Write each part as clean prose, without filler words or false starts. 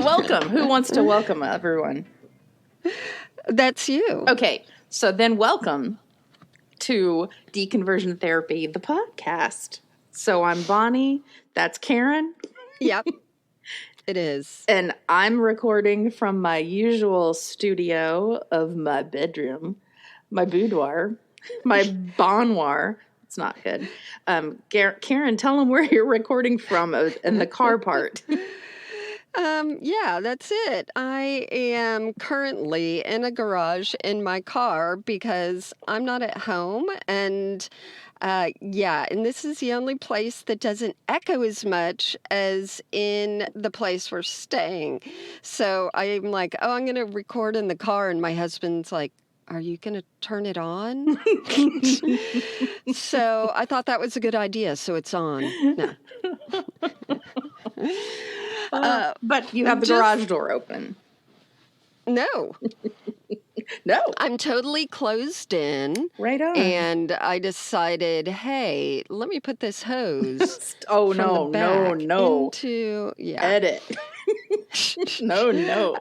Welcome. Who wants to welcome everyone? That's you. Okay, so then welcome to Deconversion Therapy, the podcast. So I'm Bonnie. That's Karen. Yep, it is. And I'm recording from my usual studio of my bedroom, my boudoir, my bonnoir. It's not good. Karen, tell them where you're recording from in the car part. Yeah, that's it. I am currently in a garage in my car because I'm not at home. And and this is the only place that doesn't echo as much as in the place we're staying. So I'm like, oh, I'm going to record in the car. And my husband's like, are you going to turn it on? So I thought that was a good idea. So it's on. No. But you have the garage door open. No. No. I'm totally closed in. Right on. And I decided, hey, let me put this hose. Oh, from no, the back no. Into, Edit. No.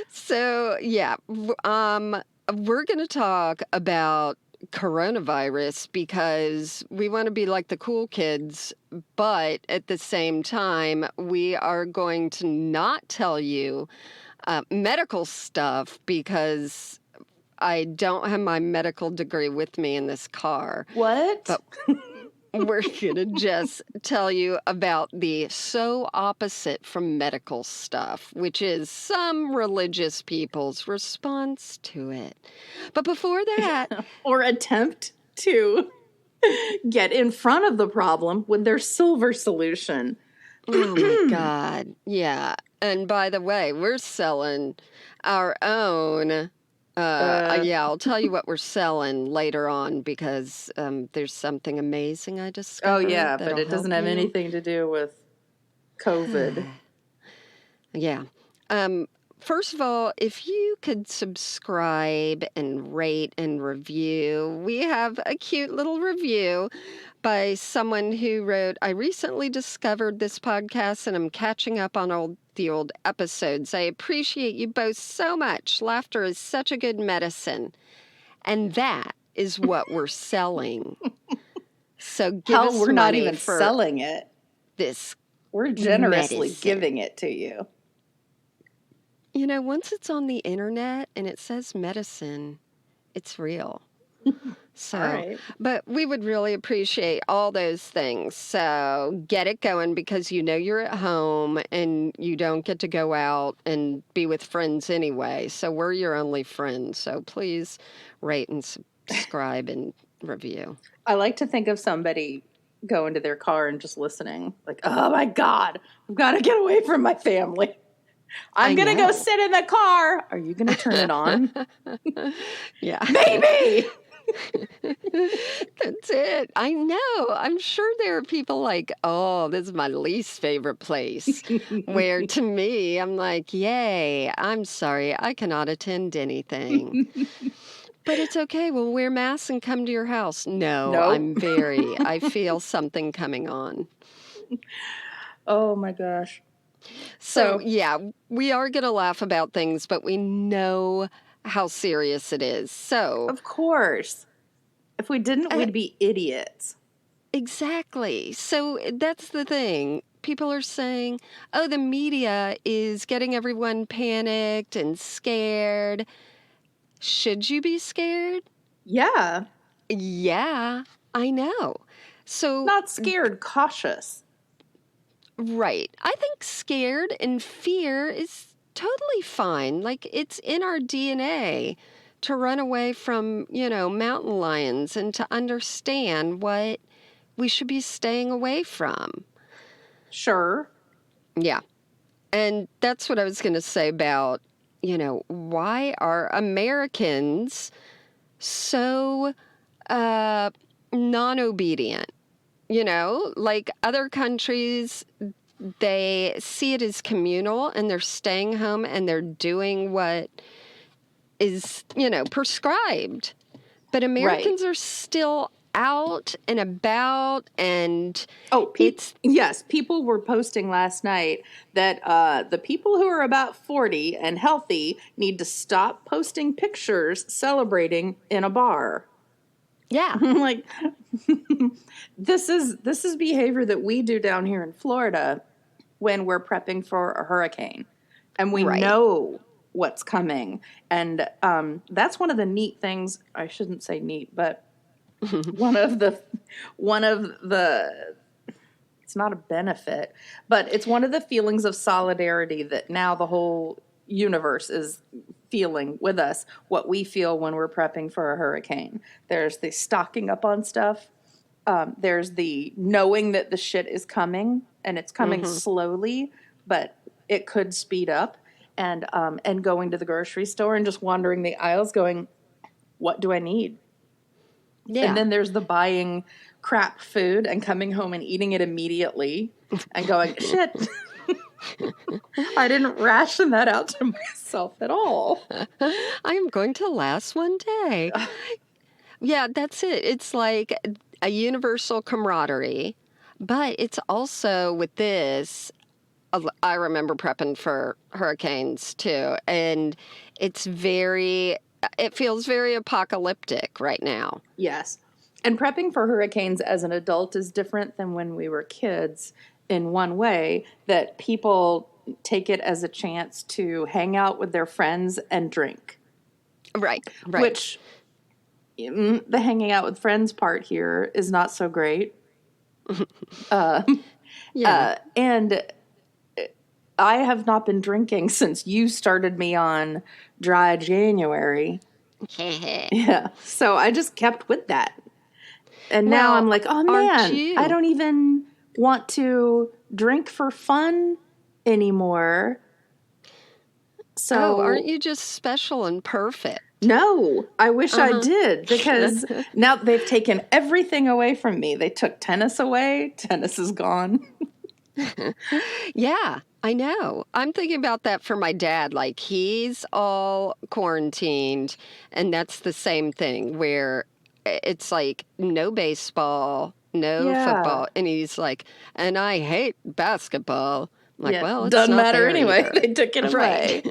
So, yeah. We're going to talk about coronavirus because we want to be like the cool kids, but at the same time, we are going to not tell you medical stuff because I don't have my medical degree with me in this car. What? But we're going to just tell you about the so opposite from medical stuff, which is some religious people's response to it. But before that... or attempt to get in front of the problem with their silver solution. Oh, my God. Yeah. And by the way, we're selling our own... I'll tell you what we're selling later on because there's something amazing I discovered. Oh, yeah, but it doesn't have anything to do with COVID. Yeah. First of all, if you could subscribe and rate and review, we have a cute little review by someone who wrote, I recently discovered this podcast and I'm catching up on the old episodes. I appreciate you both so much. Laughter is such a good medicine. And that is what we're selling. So give us we're not money even for selling it. We're generously medicine. giving it to you. You know, once it's on the internet and it says medicine, it's real. So, right. But we would really appreciate all those things. So get it going because you know you're at home and you don't get to go out and be with friends anyway. So we're your only friends. So please rate and subscribe and review. I like to think of somebody going to their car and just listening. Like, oh my God, I've got to get away from my family. I'm going to go sit in the car. Are you going to turn it on? Yeah. Maybe. That's it. I know. I'm sure there are people like, oh, this is my least favorite place. Where to me, I'm like, yay, I'm sorry. I cannot attend anything. But it's okay. We'll wear masks and come to your house. No, nope. I feel something coming on. Oh my gosh. So, yeah, we are going to laugh about things, but we know how serious it is. So, of course. If we didn't, we'd be idiots. Exactly. So that's the thing. People are saying, oh, the media is getting everyone panicked and scared. Should you be scared? Yeah. Yeah, I know. So not scared, cautious. Right. I think scared and fear is totally fine. Like it's in our DNA to run away from, mountain lions and to understand what we should be staying away from. Sure. Yeah. And that's what I was going to say about, why are Americans so non-obedient? Like other countries, they see it as communal and they're staying home and they're doing what is, prescribed. But Americans are still out and about, and yes, people were posting last night that the people who are about 40 and healthy need to stop posting pictures celebrating in a bar. yeah, I'm like, this is behavior that we do down here in Florida when we're prepping for a hurricane, and we right. know what's coming. And that's one of the neat things. I shouldn't say neat, but one of the it's not a benefit, but it's one of the feelings of solidarity that now the whole universe is feeling with us, what we feel when we're prepping for a hurricane. There's the stocking up on stuff. There's the knowing that the shit is coming, and it's coming slowly, but it could speed up. And going to the grocery store and just wandering the aisles going, what do I need? Yeah. And then there's the buying crap food and coming home and eating it immediately and going, shit, I didn't ration that out to myself at all. I am going to last one day. Yeah, that's it. It's like a universal camaraderie, but it's also with this. I remember prepping for hurricanes too, and it feels very apocalyptic right now. Yes. And prepping for hurricanes as an adult is different than when we were kids in one way, that people take it as a chance to hang out with their friends and drink. Right. Which the hanging out with friends part here is not so great. And I have not been drinking since you started me on dry January. Yeah. So I just kept with that. And now I'm like, oh man, I don't even want to drink for fun anymore. So aren't you just special and perfect? No, I wish I did, because now they've taken everything away from me. They took tennis away. Tennis is gone. Yeah, I know. I'm thinking about that for my dad. Like, he's all quarantined, and that's the same thing where it's like no baseball, no football. And he's like, and I hate basketball. I'm like, well, it doesn't matter anyway. They took it away.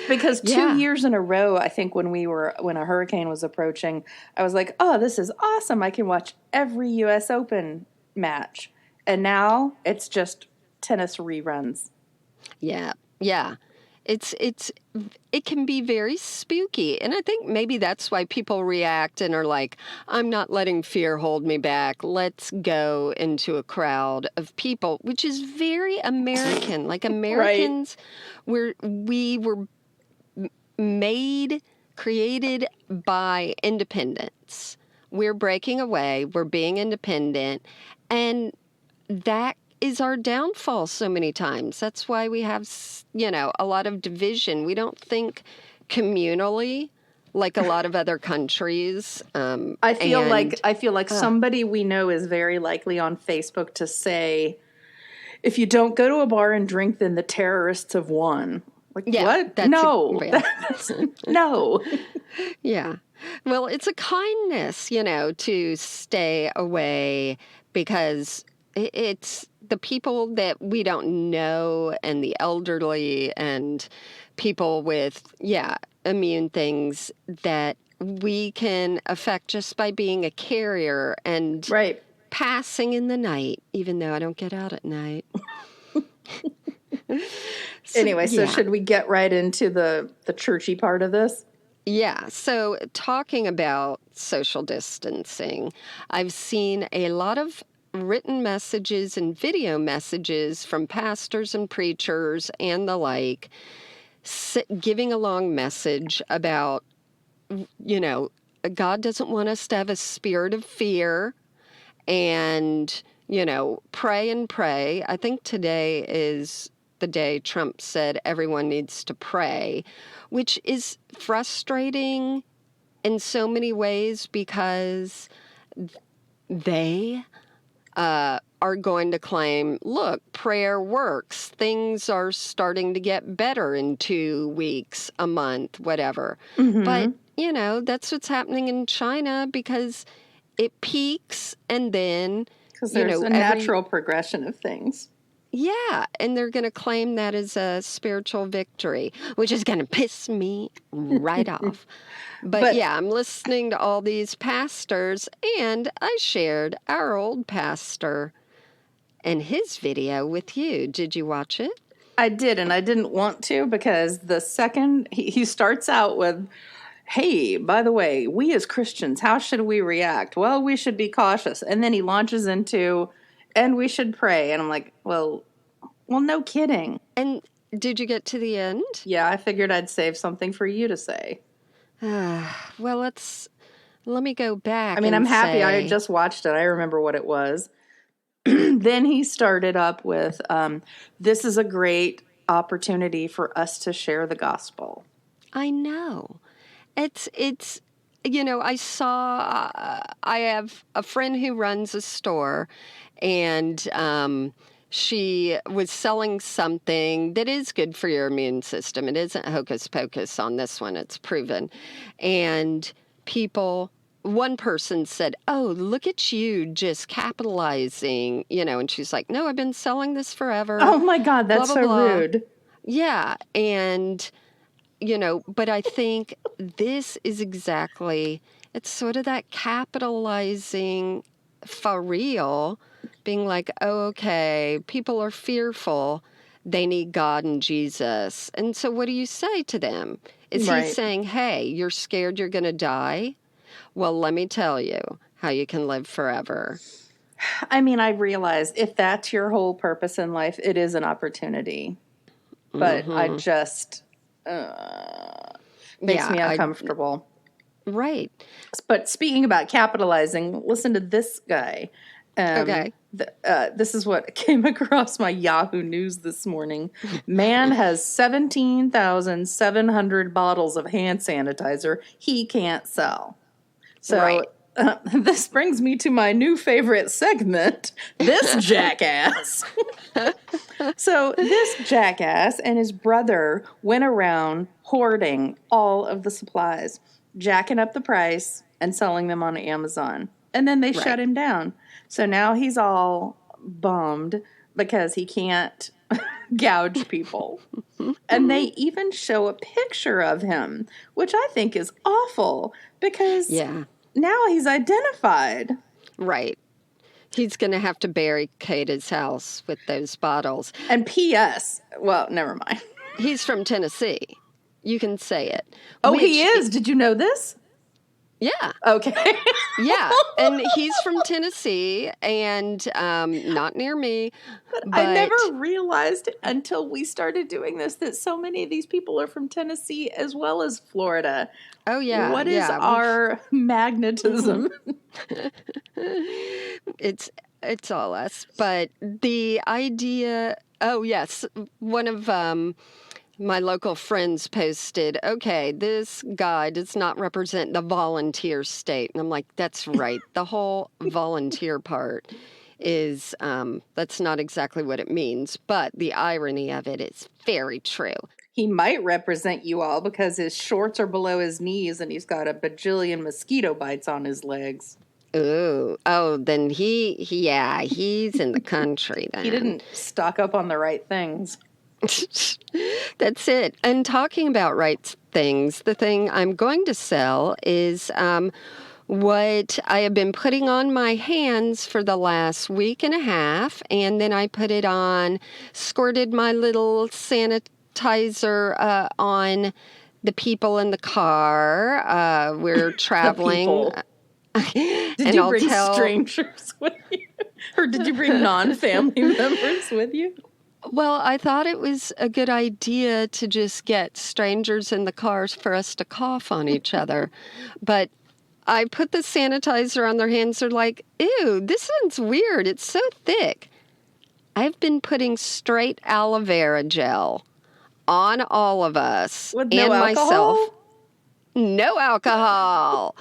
Because 2 years in a row, I think when a hurricane was approaching, I was like, oh, this is awesome. I can watch every U.S. Open match. And now it's just tennis reruns. Yeah. It can be very spooky. And I think maybe that's why people react and are like, I'm not letting fear hold me back. Let's go into a crowd of people, which is very American. Like, Americans, we were created by independence. We're breaking away. We're being independent. And that is our downfall so many times. That's why we have, a lot of division. We don't think communally like a lot of other countries. I feel like somebody we know is very likely on Facebook to say, if you don't go to a bar and drink, then the terrorists have won. Like, what? No. No. Yeah. Well, it's a kindness, to stay away, because it's the people that we don't know, and the elderly, and people with, immune things that we can affect just by being a carrier and passing in the night, even though I don't get out at night. So should we get right into the churchy part of this? Yeah. So talking about social distancing, I've seen a lot of written messages and video messages from pastors and preachers and the like, giving a long message about, God doesn't want us to have a spirit of fear, and, pray and pray. I think today is the day Trump said everyone needs to pray, which is frustrating in so many ways, because they are going to claim, look, prayer works. Things are starting to get better in 2 weeks, a month, whatever. Mm-hmm. But, that's what's happening in China, because it peaks and then, Because there's a natural progression of things. Yeah, and they're going to claim that as a spiritual victory, which is going to piss me right off. But yeah, I'm listening to all these pastors, and I shared our old pastor and his video with you. Did you watch it? I did, and I didn't want to because the second he starts out with, hey, by the way, we as Christians, how should we react? Well, we should be cautious. And then he launches into, and we should pray. And I'm like, well, no kidding. And did you get to the end? Yeah, I figured I'd save something for you to say. Well, let me go back. I mean, I'm happy I just watched it. I remember what it was. Then he started up with, this is a great opportunity for us to share the gospel. I know. It's I have a friend who runs a store, and she was selling something that is good for your immune system. It isn't hocus pocus on this one. It's proven. And one person said, oh, look at you just capitalizing, and she's like, no, I've been selling this forever. Oh my God, that's blah, blah, so blah. Rude. Yeah. And, but I think this is it's sort of that capitalizing for real, being like, oh, okay, people are fearful. They need God and Jesus. And so what do you say to them? Is he saying, hey, you're scared you're going to die? Well, let me tell you how you can live forever. I mean, I realize if that's your whole purpose in life, it is an opportunity. But I just, makes me uncomfortable. Right. But speaking about capitalizing, listen to this guy. Okay. This is what came across my Yahoo News this morning. Man has 17,700 bottles of hand sanitizer he can't sell. So this brings me to my new favorite segment, this jackass. So this jackass and his brother went around hoarding all of the supplies, jacking up the price and selling them on Amazon. And then they shut him down. So now he's all bummed because he can't gouge people. And they even show a picture of him, which I think is awful because now he's identified. Right. He's going to have to barricade his house with those bottles. And P.S. Well, never mind. He's from Tennessee. You can say it. Oh, he is? Did you know this? Yeah. Okay. Yeah. And he's from Tennessee and not near me. But I never realized until we started doing this that so many of these people are from Tennessee as well as Florida. Oh, yeah. What is our magnetism? It's all us. But the idea, oh, yes, one of my local friends posted, okay, this guy does not represent the volunteer state. And I'm like, that's right. The whole volunteer part is, that's not exactly what it means. But the irony of it is very true. He might represent you all because his shorts are below his knees and he's got a bajillion mosquito bites on his legs. Oh, then he's in the country then. He didn't stock up on the right things. That's it. And talking about right things, the thing I'm going to sell is what I have been putting on my hands for the last week and a half. And then I put it on, squirted my little sanitizer on the people in the car. We're traveling. Did you bring strangers with you? Or did you bring non-family members with you? Well, I thought it was a good idea to just get strangers in the cars for us to cough on each other. But I put the sanitizer on their hands. They're like, ew, this one's weird. It's so thick. I've been putting straight aloe vera gel on all of us with no alcohol? Myself. No alcohol.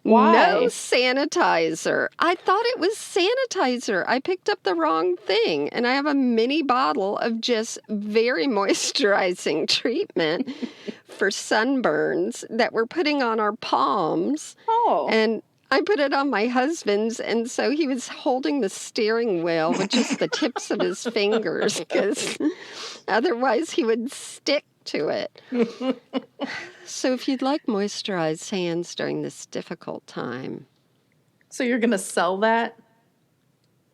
Why? No sanitizer. I thought it was sanitizer. I picked up the wrong thing. And I have a mini bottle of just very moisturizing treatment for sunburns that we're putting on our palms. Oh. And I put it on my husband's, and so he was holding the steering wheel with just the tips of his fingers, because otherwise he would stick to it. So if you'd like moisturized hands during this difficult time. So you're going to sell that?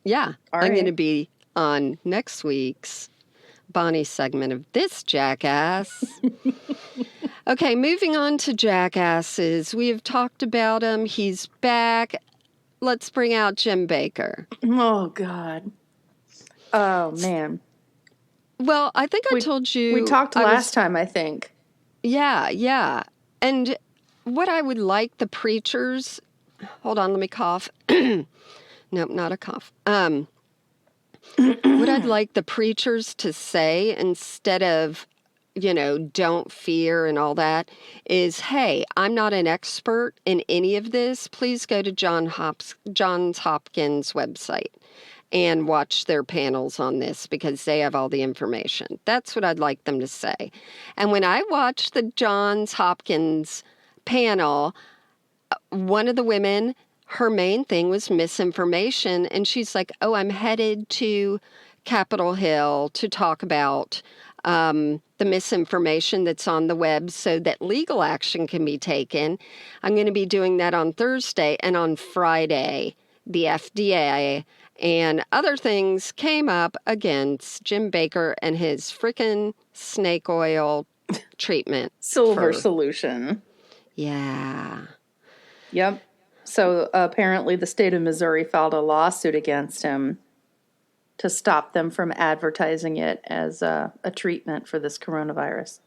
Yeah, All I'm going to right. be on next week's Bonnie segment of This Jackass. Okay, moving on to jackasses. We have talked about him. He's back. Let's bring out Jim Bakker. Oh, God. Oh, man. Well, I think I told you. We talked last time, I think. Yeah. And what I would like the preachers... Hold on, let me cough. Nope, not a cough. What I'd like the preachers to say instead of, don't fear and all that is, hey, I'm not an expert in any of this. Please go to Johns Hopkins website and watch their panels on this because they have all the information. That's what I'd like them to say. And when I watched the Johns Hopkins panel, one of the women, her main thing was misinformation. And she's like, oh, I'm headed to Capitol Hill to talk about the misinformation that's on the web so that legal action can be taken. I'm going to be doing that on Thursday, and on Friday, the FDA and other things came up against Jim Bakker and his frickin' snake oil treatment. Silver solution. Yeah. Yep. So apparently the state of Missouri filed a lawsuit against him to stop them from advertising it as a treatment for this coronavirus.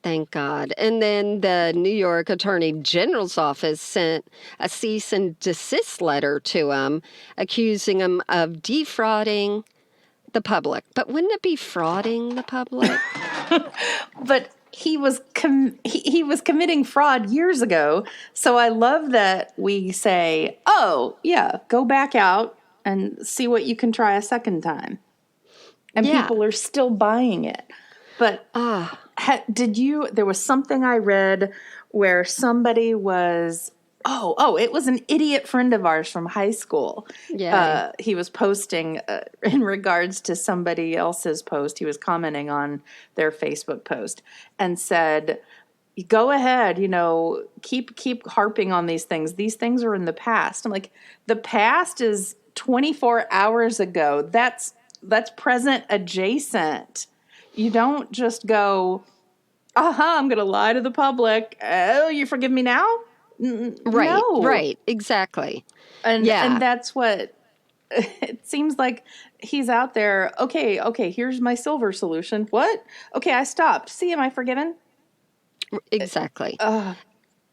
Thank God. And then the New York Attorney General's office sent a cease and desist letter to him, accusing him of defrauding the public. But wouldn't it be frauding the public? But he was he was committing fraud years ago. So I love that we say, oh, yeah, go back out and see what you can try a second time. And people are still buying it. But there was something I read where somebody was, it was an idiot friend of ours from high school. Yeah. He was posting in regards to somebody else's post. He was commenting on their Facebook post and said, go ahead, keep harping on these things. These things are in the past. I'm like, the past is 24 hours ago. That's present adjacent. You don't just go, I'm going to lie to the public. Oh, you forgive me now? Right, no. Right, exactly. And that's what it seems like. He's out there. Okay, here's my silver solution. What? Okay, I stopped. See, am I forgiven? Exactly.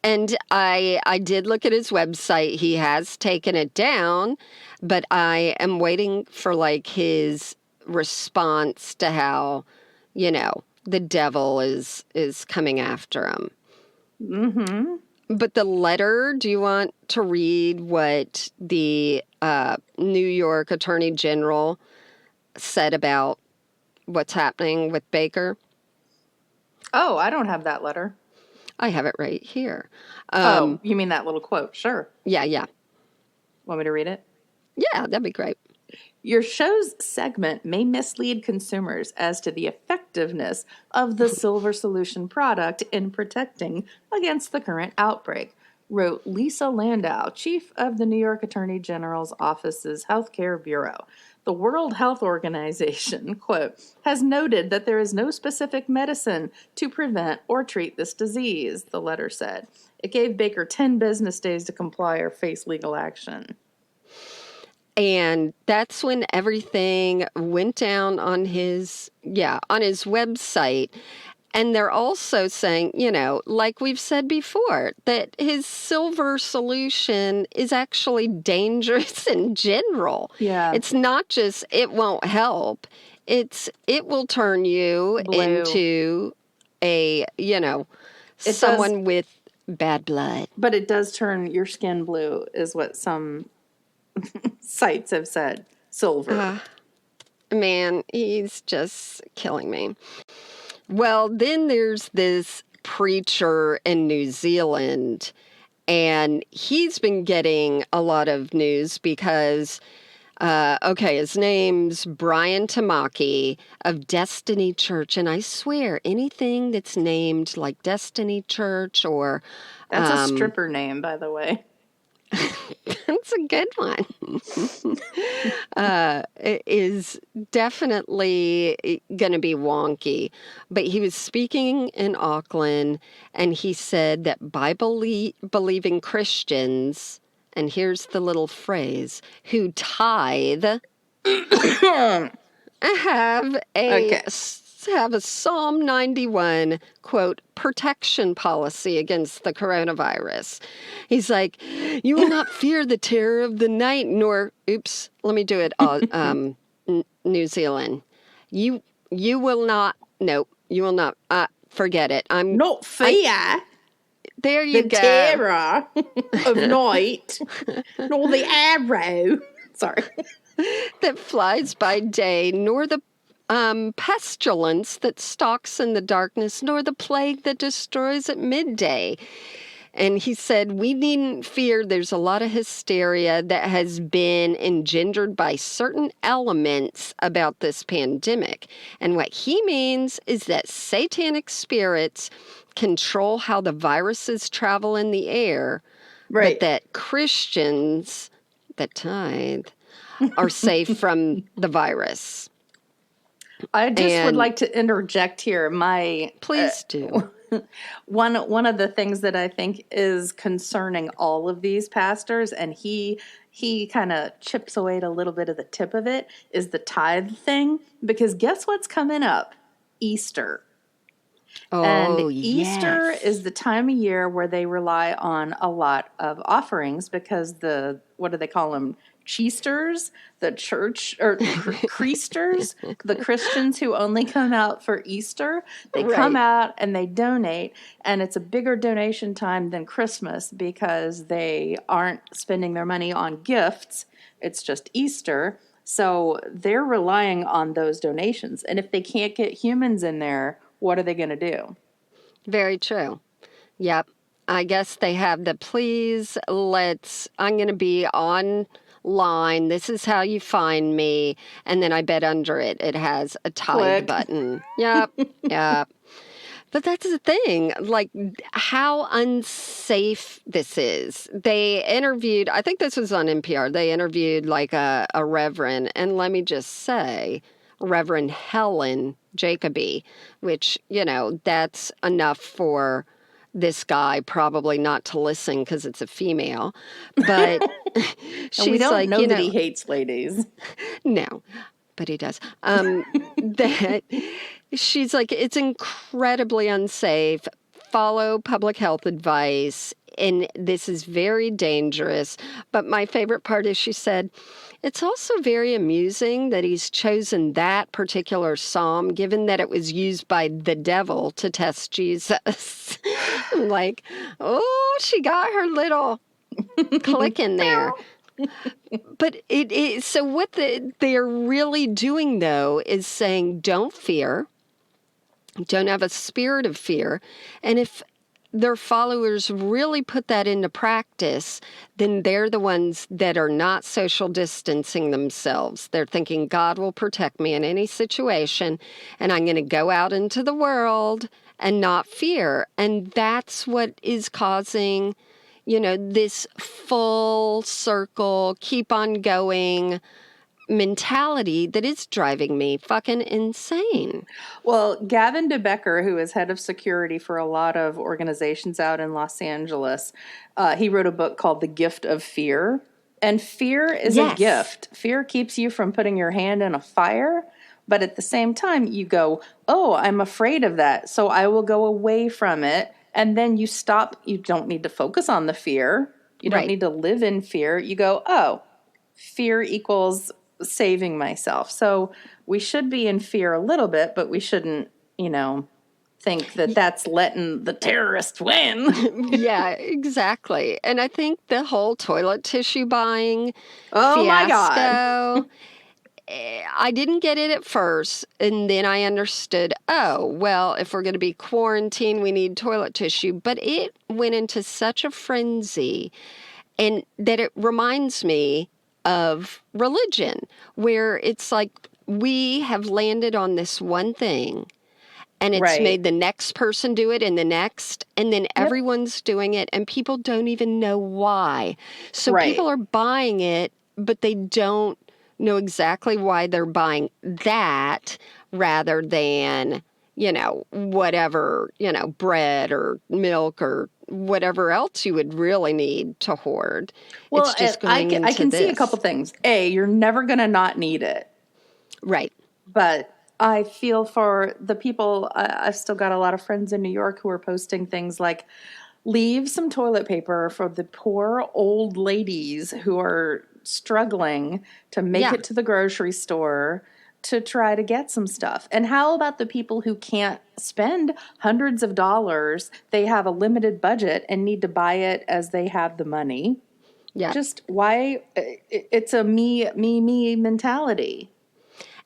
And I did look at his website. He has taken it down, but I am waiting for his response to how, the devil is coming after him. Mm-hmm. But the letter, do you want to read what the New York Attorney General said about what's happening with Bakker? Oh, I don't have that letter. I have it right here. You mean that little quote? Sure. Yeah. Want me to read it? Yeah, that'd be great. Your show's segment may mislead consumers as to the effectiveness of the Silver Solution product in protecting against the current outbreak, wrote Lisa Landau, chief of the New York Attorney General's office's Healthcare Bureau. The World Health Organization, quote, has noted that there is no specific medicine to prevent or treat this disease, the letter said. It gave Bakker 10 business days to comply or face legal action. And that's when everything went down on his website. And they're also saying, like we've said before, that his silver solution is actually dangerous in general. Yeah. It's not just it won't help. It will turn you Blue. into a, someone with bad blood. But it does turn your skin blue, is what some sites have said. Silver. Man, he's just killing me. Well, then there's this preacher in New Zealand, And he's been getting a lot of news because, his name's Brian Tamaki of Destiny Church. And I swear, anything that's named like Destiny Church or... That's a stripper name, by the way. That's a good one. It is definitely going to be wonky. But he was speaking in Auckland, and he said that Bible-believing Christians, and here's the little phrase, who tithe have a Psalm 91, quote, protection policy against the coronavirus. He's like, you will not fear the terror of the night, nor, let me do it, New Zealand. You will not, forget it. Not fear. There you go. The terror of night, nor the arrow. Sorry. That flies by day, nor the pestilence that stalks in the darkness, nor the plague that destroys at midday. And he said, we needn't fear. There's a lot of hysteria that has been engendered by certain elements about this pandemic. And what he means is that satanic spirits control how the viruses travel in the air, right? But that Christians that tithe are safe from the virus. I just would like to interject here. Please do. One of the things that I think is concerning all of these pastors, and he kind of chips away at a little bit of the tip of it, is the tithe thing. Because guess what's coming up? Easter. Oh, and Easter is the time of year where they rely on a lot of offerings because what do they call them? Cheesters, the church, or Creasters, the Christians who only come out for Easter, they come out and they donate, and it's a bigger donation time than Christmas because they aren't spending their money on gifts. It's just Easter. So they're relying on those donations. And if they can't get humans in there, what are they going to do? Very true. Yep. I guess they have the I'm going to be online. This is how you find me. And then I bet under it has a tithe button. Yep. Yep. But that's the thing, like how unsafe this is. They interviewed, I think this was on NPR, they interviewed like a reverend, and let me just say, Reverend Helen Jacoby, which, that's enough for this guy probably not to listen because it's a female. But she's we don't like, know that he hates ladies. No, but he does. That she's like, it's incredibly unsafe. Follow public health advice. And this is very dangerous. But my favorite part is she said, it's also very amusing that he's chosen that particular psalm, given that it was used by the devil to test Jesus. I'm like, oh, she got her little click in there. But so what they're really doing, though, is saying, don't fear. Don't have a spirit of fear. And if their followers really put that into practice, then they're the ones that are not social distancing themselves. They're thinking God will protect me in any situation, and I'm going to go out into the world and not fear. And that's what is causing, this full circle, keep on going mentality that is driving me fucking insane. Well, Gavin de Becker, who is head of security for a lot of organizations out in Los Angeles, he wrote a book called The Gift of Fear. And fear is a gift. Fear keeps you from putting your hand in a fire. But at the same time, you go, oh, I'm afraid of that, so I will go away from it. And then you stop. You don't need to focus on the fear. You don't need to live in fear. You go, oh, fear equals saving myself. So we should be in fear a little bit, but we shouldn't, think that that's letting the terrorists win. Yeah, exactly. And I think the whole toilet tissue buying fiasco, my God. I didn't get it at first, and then I understood, oh, well, if we're going to be quarantined, we need toilet tissue. But it went into such a frenzy, and that it reminds me of religion, where it's like we have landed on this one thing, and it's Right. made the next person do it and the next, and then Yep. everyone's doing it, and people don't even know why. So Right. people are buying it, but they don't know exactly why they're buying that rather than, whatever, bread or milk or whatever else you would really need to hoard. Well, It's just I going into can see a this. couple things. A, you're never going to not need it. Right. But I feel for the people, I've still got a lot of friends in New York who are posting things like, leave some toilet paper for the poor old ladies who are struggling to make Yeah. it to the grocery store to try to get some stuff. And how about the people who can't spend hundreds of dollars? They have a limited budget and need to buy it as they have the money. Yeah. Just why? It's a me mentality.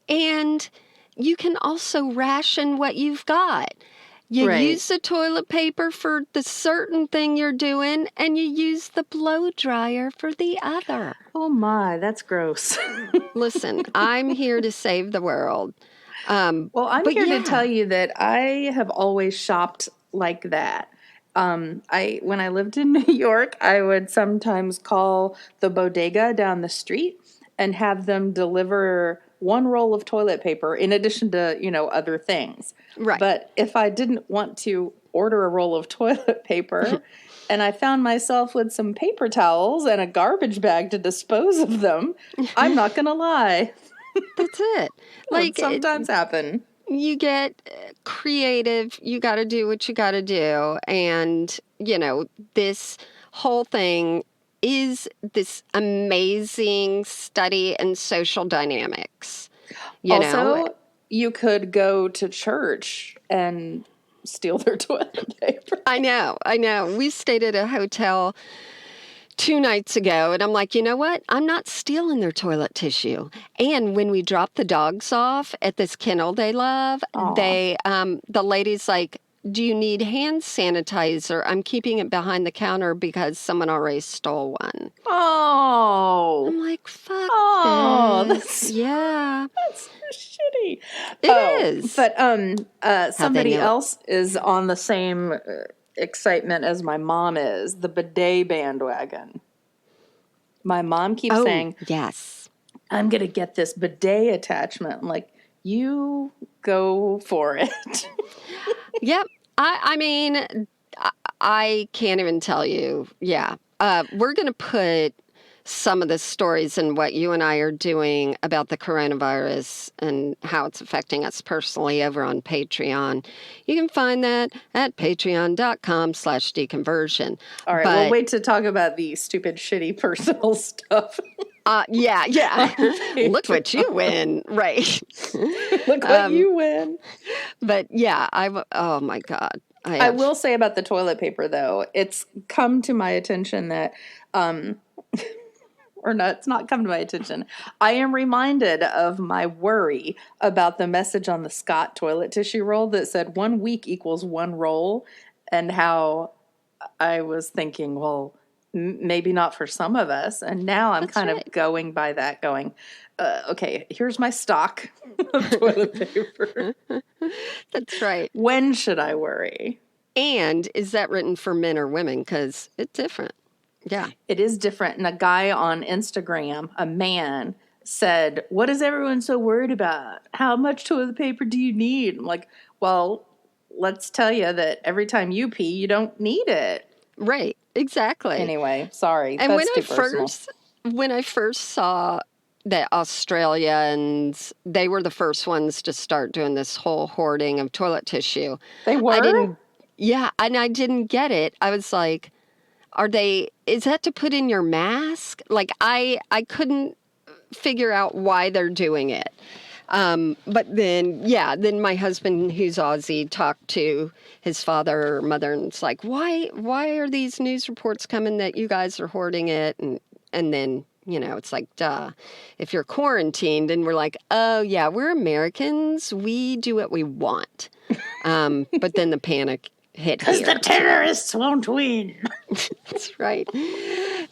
And you can also ration what you've got. You Right. use the toilet paper for the certain thing you're doing, and you use the blow dryer for the other. Oh my, that's gross. Listen, I'm here to save the world. Well, I'm here to tell you that I have always shopped like that. When I lived in New York, I would sometimes call the bodega down the street and have them deliver one roll of toilet paper in addition to, other things. Right. But if I didn't want to order a roll of toilet paper and I found myself with some paper towels and a garbage bag to dispose of them, I'm not going to lie. That's it. Like, sometimes happen. You get creative. You got to do what you got to do. And, this whole thing is this amazing study in social dynamics. You could go to church and steal their toilet paper. I know. We stayed at a hotel 2 nights ago, and I'm like, you know what? I'm not stealing their toilet tissue. And when we dropped the dogs off at this kennel they love, the lady's like, do you need hand sanitizer? I'm keeping it behind the counter because someone already stole one. Oh. I'm like, fuck this. Yeah. That's so shitty. It is. But somebody else is on the same excitement as my mom is, the bidet bandwagon. My mom keeps saying, yes, I'm going to get this bidet attachment. I'm like, you go for it. Yep. I mean, I can't even tell you. Yeah. We're going to put some of the stories and what you and I are doing about the coronavirus and how it's affecting us personally over on Patreon. You can find that at patreon.com/deconversion. All right. We'll wait to talk about the stupid, shitty personal stuff. Yeah. Look what you win. Right. Look what you win. But yeah, oh my God. I will say about the toilet paper, though, it's come to my attention that, or no, it's not come to my attention. I am reminded of my worry about the message on the Scott toilet tissue roll that said 1 week equals 1 roll, and how I was thinking, well, maybe not for some of us. And now I'm kind of going by that, going, okay, here's my stock of toilet paper. That's right. When should I worry? And is that written for men or women? Because it's different. Yeah. It is different. And a guy on Instagram, a man, said, what is everyone so worried about? How much toilet paper do you need? I'm like, well, let's tell you that every time you pee, you don't need it. Right. Exactly. Anyway, sorry. And That's when I first saw that Australians, they were the first ones to start doing this whole hoarding of toilet tissue. They were? And I didn't get it. I was like, is that to put in your mask? Like, I couldn't figure out why they're doing it. But then my husband, who's Aussie, talked to his father or mother, and it's like, why are these news reports coming that you guys are hoarding it? And then, It's like, duh. If you're quarantined and we're like, oh, yeah, we're Americans. We do what we want. But then the panic hit Because here. the terrorists won't win. That's right.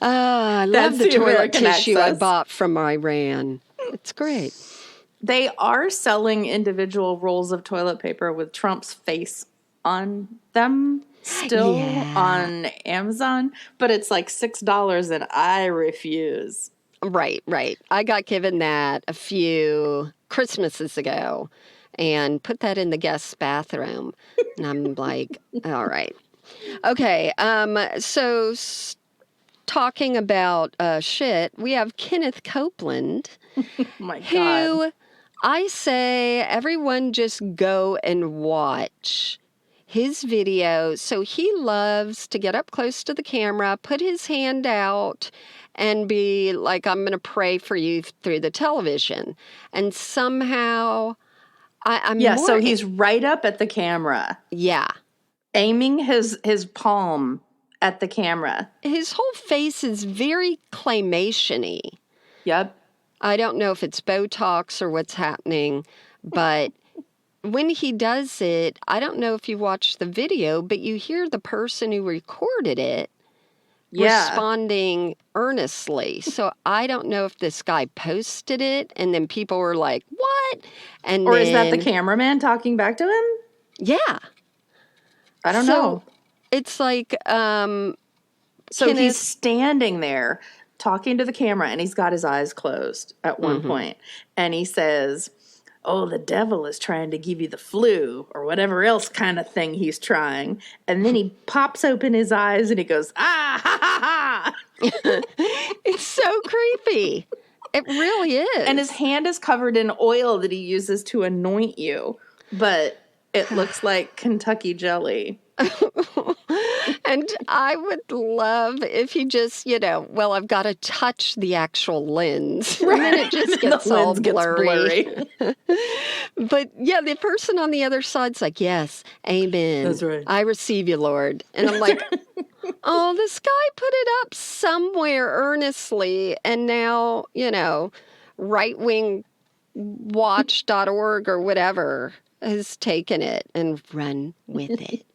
I love That's the the toilet American tissue I access. bought from Iran. It's great. They are selling individual rolls of toilet paper with Trump's face on them still on Amazon, but it's like $6 and I refuse. Right. I got given that a few Christmases ago and put that in the guest bathroom. And I'm like, all right. Okay. So talking about shit, we have Kenneth Copeland, My God. who I say everyone just go and watch his video. So he loves to get up close to the camera, put his hand out, and be like, I'm going to pray for you through the television. And somehow I'm Yeah, more... so he's right up at the camera. Yeah. Aiming his palm at the camera. His whole face is very claymation-y. Yep. I don't know if it's Botox or what's happening, but when he does it, I don't know if you watched the video, but you hear the person who recorded it responding earnestly. So I don't know if this guy posted it and then people were like, what? Or is that the cameraman talking back to him? Yeah. I don't know. It's like... so he's standing there talking to the camera and he's got his eyes closed at one point. And he says, oh, the devil is trying to give you the flu or whatever else kind of thing he's trying. And then he pops open his eyes and he goes, ah, ha, ha, ha. It's so creepy. It really is. And his hand is covered in oil that he uses to anoint you. But it looks like Kentucky jelly. And I would love if he just, I've got to touch the actual lens. Right. And then it just gets the all lens blurry. Gets But yeah, the person on the other side's like, yes, amen. That's right. I receive you, Lord. And I'm like, oh, this guy put it up somewhere earnestly. And now, rightwingwatch.org or whatever has taken it and run with it.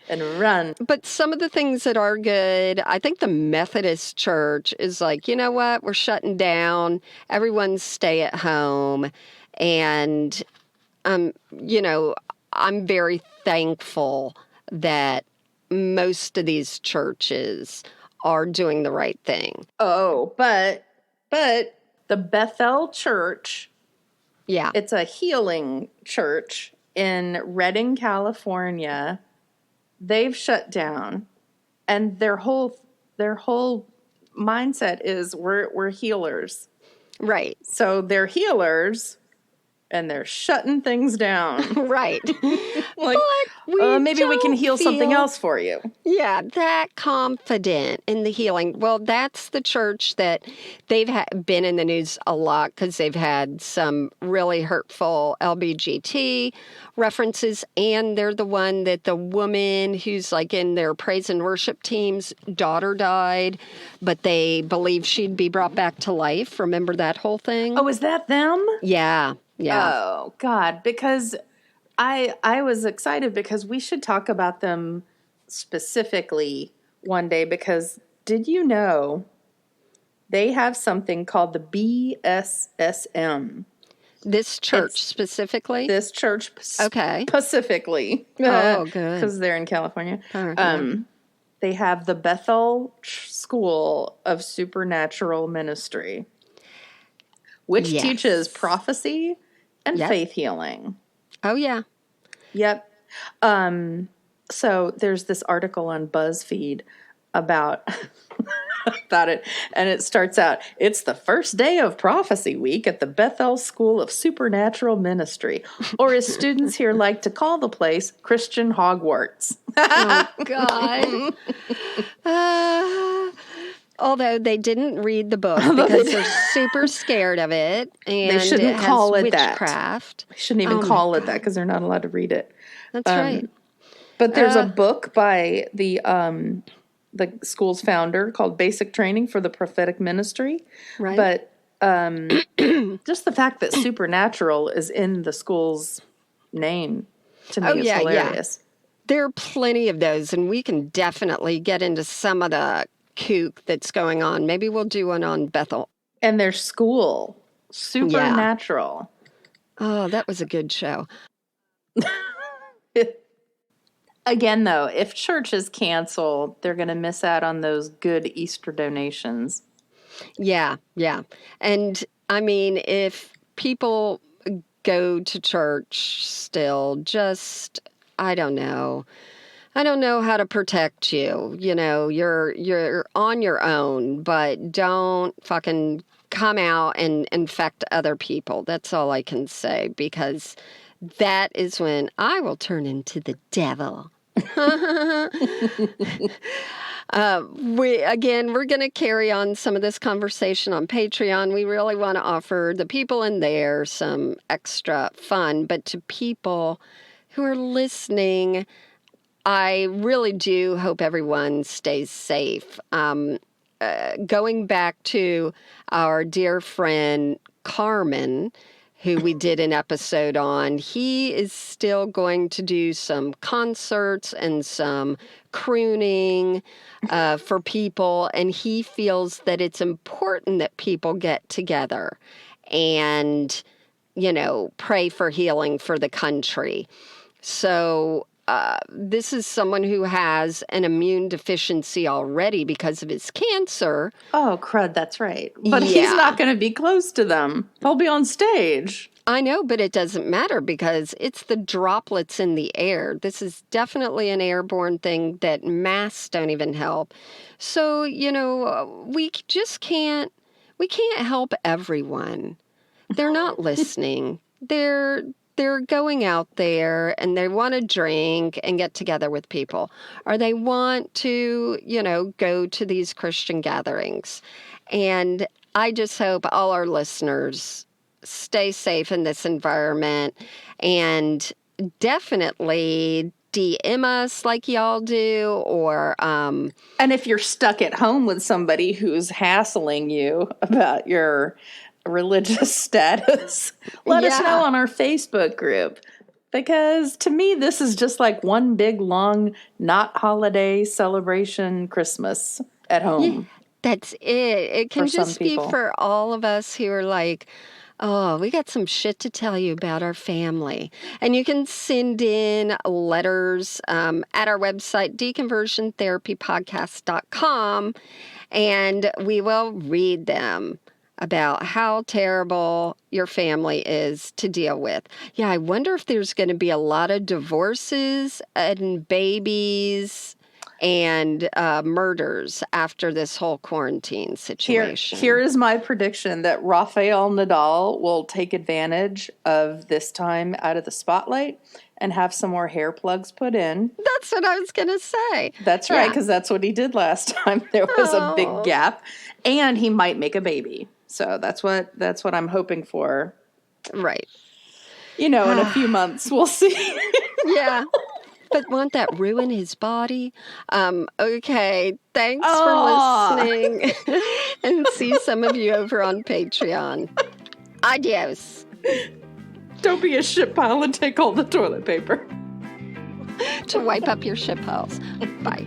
And run. But some of the things that are good, I think the Methodist Church is like, you know what? We're shutting down. Everyone stay at home. And, I'm very thankful that most of these churches are doing the right thing. Oh, but the Bethel Church, it's a healing church in Redding, California. They've shut down, and their whole mindset is we're healers. Right. So they're healers, and they're shutting things down. Right. Like, maybe we can heal something else for you. Yeah, that confident in the healing. Well, that's the church that they've been in the news a lot because they've had some really hurtful LGBT references, and they're the one that the woman who's like in their praise and worship team's daughter died, but they believe she'd be brought back to life. Remember that whole thing? Oh, is that them? Yeah. Oh, God, because I was excited because we should talk about them specifically one day because did you know they have something called the BSSM? This church specifically? This church specifically. Oh, good. Because they're in California. Yeah. They have the Bethel School of Supernatural Ministry, which teaches prophecy and faith healing. Oh, yeah. Yep. So there's this article on BuzzFeed about it, and it starts out, it's the first day of prophecy week at the Bethel School of Supernatural Ministry, or as students here like to call the place, Christian Hogwarts. Oh, God. Although they didn't read the book because they're super scared of it. And they shouldn't call it witchcraft. They shouldn't even call it that because they're not allowed to read it. That's right. But there's a book by the the school's founder, called Basic Training for the Prophetic Ministry. Right. But just the fact that supernatural is in the school's name, to me, is hilarious. There are plenty of those, and we can definitely get into some of the kook that's going on. Maybe we'll do one on Bethel. And their school, supernatural. Oh, that was a good show. Again, though, if church is canceled, they're going to miss out on those good Easter donations. Yeah. And, I mean, if people go to church still, just, I don't know how to protect you. You know, you're on your own, but don't fucking come out and infect other people. That's all I can say, because that is when I will turn into the devil. We're going to carry on some of this conversation on Patreon. We really want to offer the people in there some extra fun, but to people who are listening, I really do hope everyone stays safe. Going back to our dear friend Carmen, who we did an episode on, he is still going to do some concerts and some crooning for people, and he feels that it's important that people get together and, you know, pray for healing for the country. So this is someone who has an immune deficiency already because of his cancer. Oh, crud, that's right. But he's not going to be close to them. He'll be on stage. I know, but it doesn't matter because it's the droplets in the air. This is definitely an airborne thing that masks don't even help. So, you know, we can't help everyone. They're not listening. They're going out there and they want to drink and get together with people, or they want to, you know, go to these Christian gatherings. And I just hope all our listeners stay safe in this environment, and definitely DM us like y'all do, or and if you're stuck at home with somebody who's hassling you about your religious status, let us know on our Facebook group, because to me this is just like one big long not holiday celebration Christmas at home. That's it. It can just be for all of us who are like, oh, we got some shit to tell you about our family. And you can send in letters at our website, deconversiontherapypodcast.com, and we will read them about how terrible your family is to deal with. Yeah, I wonder if there's going to be a lot of divorces and babies and murders after this whole quarantine situation. Here is my prediction that Rafael Nadal will take advantage of this time out of the spotlight and have some more hair plugs put in. That's what I was going to say. That's right, because that's what he did last time. There was a big gap, and he might make a baby. So that's what I'm hoping for. Right. You know, in a few months, we'll see. Yeah. But won't that ruin his body? Okay. Thanks for listening. And see some of you over on Patreon. Adios. Don't be a shit pile and take all the toilet paper. To wipe up your shit piles. Bye.